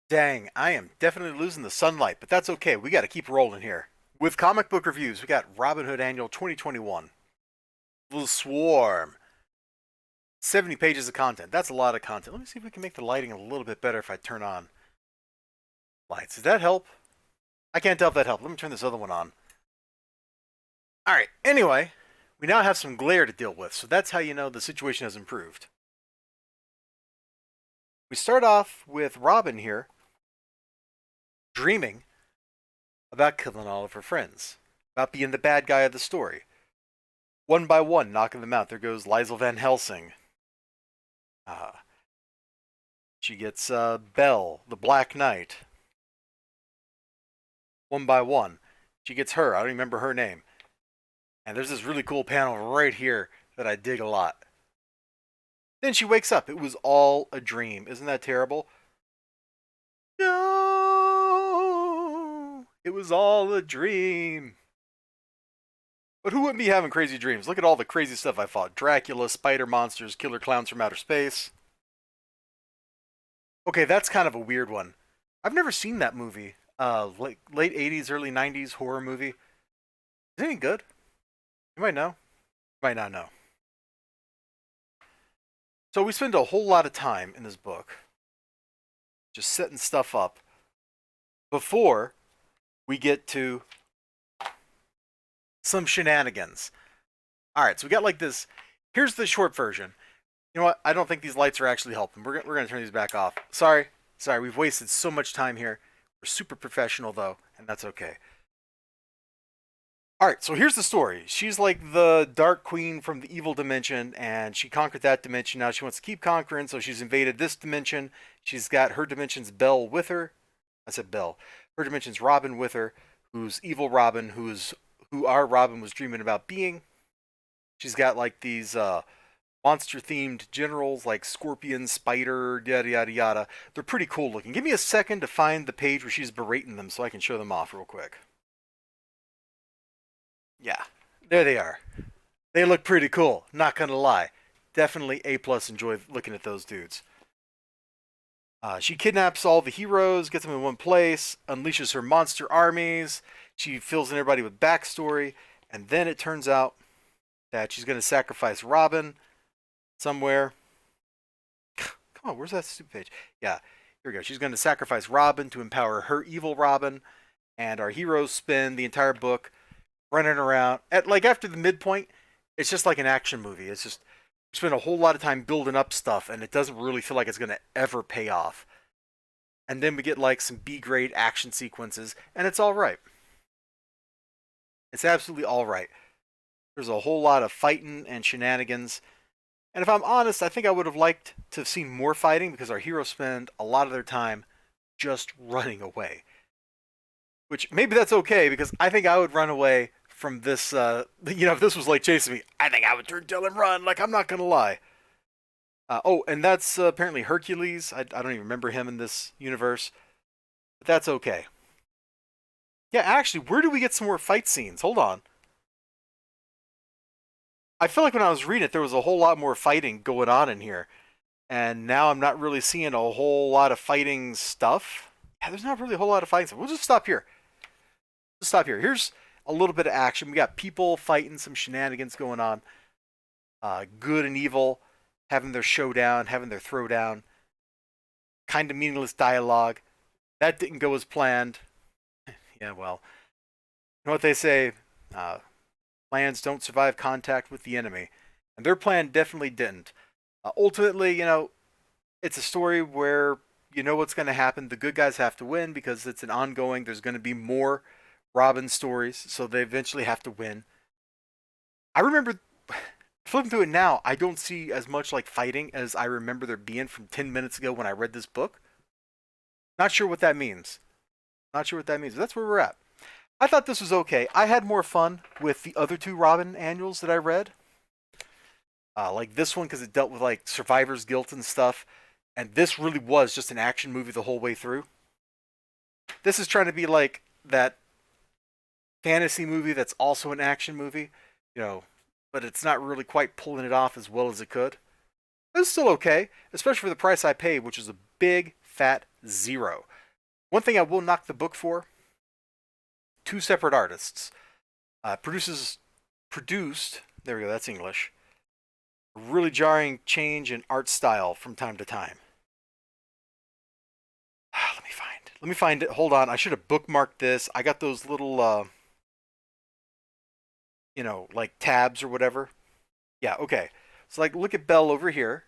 Dang, I am definitely losing the sunlight, but that's okay. We got to keep rolling here. With comic book reviews, we got Robin Hood Annual 2021. The Swarm. 70 pages of content. That's a lot of content. Let me see if we can make the lighting a little bit better if I turn on lights. Does that help? I can't tell if that helped. Let me turn this other one on. Alright, anyway, we now have some glare to deal with, so that's how you know the situation has improved. We start off with Robin here, dreaming about killing all of her friends, about being the bad guy of the story. One by one, knocking them out. There goes Liesel Van Helsing. Uh, she gets Belle, the Black Knight. One by one. She gets her. I don't remember her name. And there's this really cool panel right here that I dig a lot. Then she wakes up. It was all a dream. Isn't that terrible? No! It was all a dream. But who wouldn't be having crazy dreams? Look at all the crazy stuff I fought. Dracula, spider monsters, killer clowns from outer space. Okay, that's kind of a weird one. I've never seen that movie. Late 80s, early 90s horror movie. Is it any good? You might know. You might not know. So we spend a whole lot of time in this book just setting stuff up before we get to some shenanigans. Alright, so we got like this. Here's the short version. You know what? I don't think these lights are actually helping. We're going to turn these back off. Sorry. We've wasted so much time here. We're super professional, though, and that's okay. Alright, so here's the story. She's like the Dark Queen from the evil dimension, and she conquered that dimension. Now she wants to keep conquering, so she's invaded this dimension. She's got her dimension's Belle with her. I said Belle. Her dimension's Robin with her, who's evil Robin, who our Robin was dreaming about being. She's got like these monster-themed generals like Scorpion, Spider, yada yada yada. They're pretty cool looking. Give me a second to find the page where she's berating them so I can show them off real quick. Yeah, there they are. They look pretty cool, not gonna lie. Definitely A plus enjoy looking at those dudes. She kidnaps all the heroes, gets them in one place, unleashes her monster armies. She fills in everybody with backstory, and then it turns out that she's going to sacrifice Robin somewhere. Come on, where's that stupid page? Yeah, here we go. She's going to sacrifice Robin to empower her evil Robin, and our heroes spend the entire book running around. After the midpoint, it's just like an action movie. It's just spend a whole lot of time building up stuff, and it doesn't really feel like it's going to ever pay off. And then we get like some B-grade action sequences, and it's all right. It's absolutely all right. There's a whole lot of fighting and shenanigans. And if I'm honest, I think I would have liked to have seen more fighting because our heroes spend a lot of their time just running away. Which maybe that's okay because I think I would run away from this. If this was like chasing me, I think I would turn tail and run. Like, I'm not going to lie. And that's apparently Hercules. I don't even remember him in this universe. But that's okay. Yeah, actually, where do we get some more fight scenes? Hold on. I feel like when I was reading it, there was a whole lot more fighting going on in here. And now I'm not really seeing a whole lot of fighting stuff. Yeah, there's not really a whole lot of fighting stuff. We'll just stop here. Let's stop here. Here's a little bit of action. We got people fighting, some shenanigans going on. Good and evil having their showdown, having their throwdown. Kind of meaningless dialogue. That didn't go as planned. Yeah, well, you know what they say? Plans don't survive contact with the enemy. And their plan definitely didn't. Ultimately, it's a story where you know what's going to happen. The good guys have to win because it's an ongoing, there's going to be more Robin stories, so they eventually have to win. I remember flipping through it now, I don't see as much like fighting as I remember there being from 10 minutes ago when I read this book. Not sure what that means. Not sure what that means, but that's where we're at. I thought this was okay. I had more fun with the other two Robin annuals that I read. Like this one because it dealt with like survivor's guilt and stuff. And this really was just an action movie the whole way through. This is trying to be like that fantasy movie that's also an action movie, but it's not really quite pulling it off as well as it could. It's still okay, especially for the price I paid, which is a big fat zero. One thing I will knock the book for: two separate artists. Produced. There we go. That's English. A really jarring change in art style from time to time. Let me find. Let me find it. Hold on. I should have bookmarked this. I got those little, like tabs or whatever. Yeah. Okay. So like, look at Belle over here.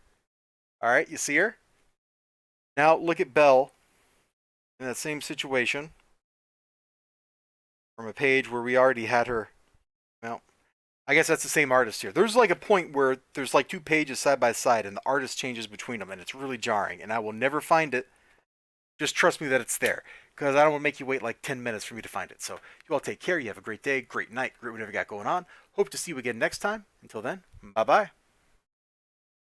All right. You see her? Now look at Belle in that same situation from a page where we already had her. Well, I guess that's the same artist here. There's like a point where there's like two pages side by side and the artist changes between them and it's really jarring and I will never find it. Just trust me that it's there because I don't want to make you wait like 10 minutes for me to find it. So you all take care. You have a great day, great night, great whatever you got going on. Hope to see you again next time. Until then, bye-bye.